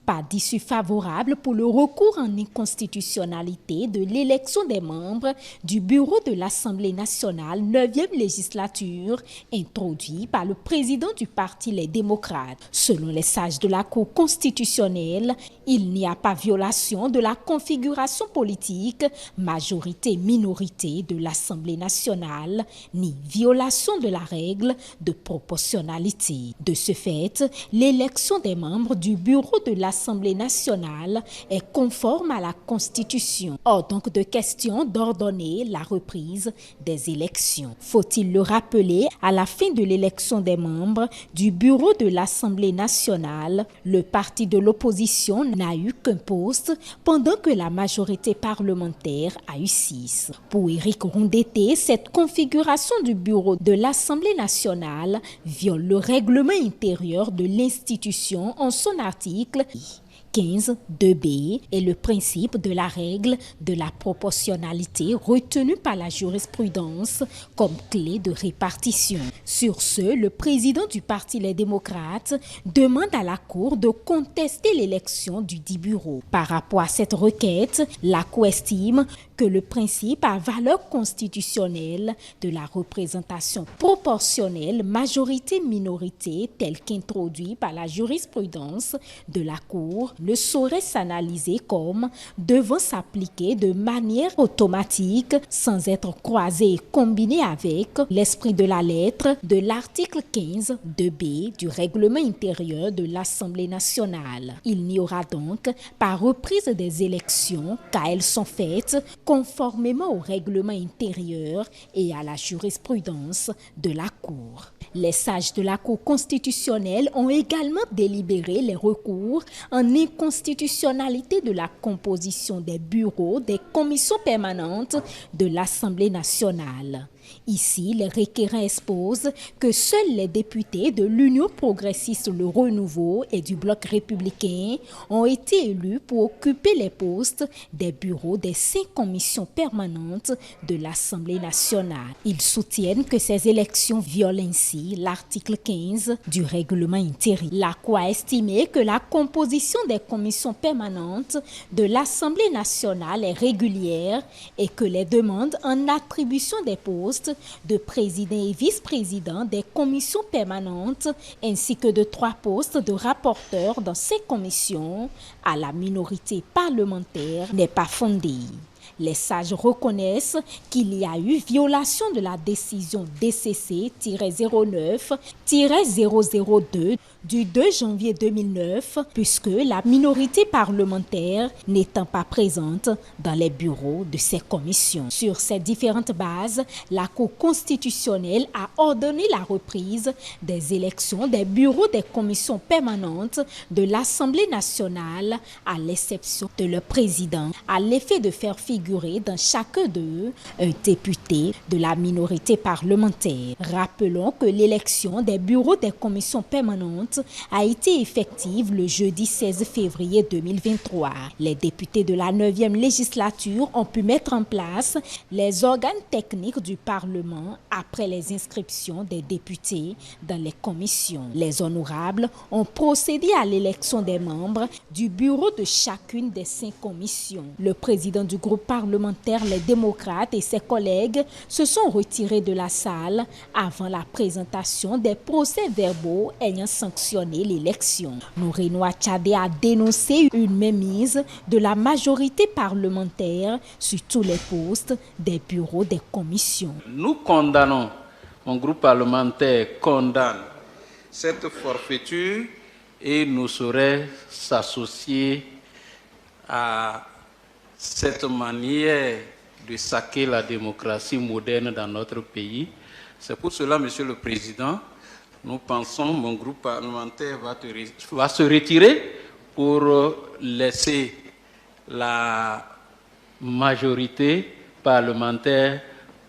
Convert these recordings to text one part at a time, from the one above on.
Pas d'issue favorable pour le recours en inconstitutionnalité de l'élection des membres du bureau de l'Assemblée nationale 9e législature introduit par le président du parti Les Démocrates. Selon les sages de la Cour constitutionnelle, il n'y a pas violation de la configuration politique majorité-minorité de l'Assemblée nationale, ni violation de la règle de proportionnalité. De ce fait, l'élection des membres du bureau de l'Assemblée nationale est conforme à la Constitution. Hors donc de question d'ordonner la reprise des élections. Faut-il le rappeler, à la fin de l'élection des membres du bureau de l'Assemblée nationale, le parti de l'opposition n'a eu qu'un poste pendant que la majorité parlementaire a eu 6. Pour Éric Rondeté, cette configuration du bureau de l'Assemblée nationale viole le règlement intérieur de l'institution en son article 15 2b et le principe de la règle de la proportionnalité retenue par la jurisprudence comme clé de répartition. Sur ce, le président du parti Les Démocrates demande à la Cour de contester l'élection du dit bureau. Par rapport à cette requête, la Cour estime que le principe à valeur constitutionnelle de la représentation proportionnelle majorité-minorité tel qu'introduit par la jurisprudence de la Cour ne saurait s'analyser comme devant s'appliquer de manière automatique sans être croisé et combiné avec l'esprit de la lettre de l'article 15 2b du règlement intérieur de l'Assemblée nationale. Il n'y aura donc pas reprise des élections car elles sont faites conformément au règlement intérieur et à la jurisprudence de la Cour. Les sages de la Cour constitutionnelle ont également délibéré les recours en inconstitutionnalité de la composition des bureaux des commissions permanentes de l'Assemblée nationale. Ici, les requérants exposent que seuls les députés de l'Union progressiste Le Renouveau et du Bloc républicain ont été élus pour occuper les postes des bureaux des 5 commissions permanentes de l'Assemblée nationale. Ils soutiennent que ces élections violent ainsi l'article 15 du règlement intérieur. La Cour a estimé que la composition des commissions permanentes de l'Assemblée nationale est régulière et que les demandes en attribution des postes de président et vice-président des commissions permanentes ainsi que de 3 postes de rapporteurs dans ces commissions à la minorité parlementaire n'est pas fondée. Les sages reconnaissent qu'il y a eu violation de la décision DCC-09-002 du 2 janvier 2009 puisque la minorité parlementaire n'étant pas présente dans les bureaux de ces commissions. Sur ces différentes bases, la Cour constitutionnelle a ordonné la reprise des élections des bureaux des commissions permanentes de l'Assemblée nationale à l'exception de leur président à l'effet de faire figurer dans chacun d'eux un député de la minorité parlementaire. Rappelons que l'élection des bureaux des commissions permanentes a été effective le jeudi 16 février 2023. Les députés de la 9e législature ont pu mettre en place les organes techniques du Parlement après les inscriptions des députés dans les commissions. Les honorables ont procédé à l'élection des membres du bureau de chacune des 5 commissions. Le président du groupe parlementaire Les Démocrates et ses collègues se sont retirés de la salle avant la présentation des procès-verbaux ayant sanctionné l'élection. Nourenoua Tchadé a dénoncé une mainmise de la majorité parlementaire sur tous les postes des bureaux des commissions. Nous condamnons, mon groupe parlementaire condamne cette forfaiture et nous saurons s'associer à cette manière de saquer la démocratie moderne dans notre pays. C'est pour cela, Monsieur le Président, nous pensons, mon groupe parlementaire va se retirer pour laisser la majorité parlementaire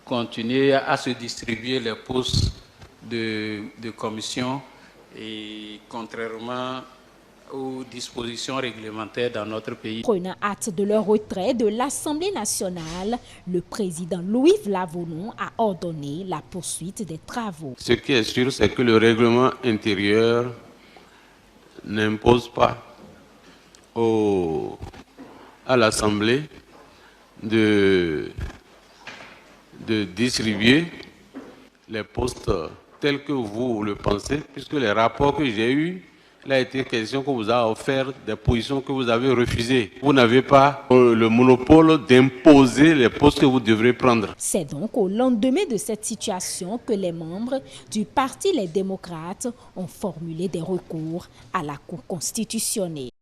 continuer à se distribuer les postes de commission et contrairement aux dispositions réglementaires dans notre pays. Prenant acte de leur retrait de l'Assemblée nationale, le président Louis Vlavonon a ordonné la poursuite des travaux. Ce qui est sûr, c'est que le règlement intérieur n'impose pas à l'Assemblée de distribuer les postes tels que vous le pensez, puisque les rapports que j'ai eus, il a été question qu'on vous a offert des positions que vous avez refusées. Vous n'avez pas le monopole d'imposer les postes que vous devrez prendre. C'est donc au lendemain de cette situation que les membres du Parti Les Démocrates ont formulé des recours à la Cour constitutionnelle.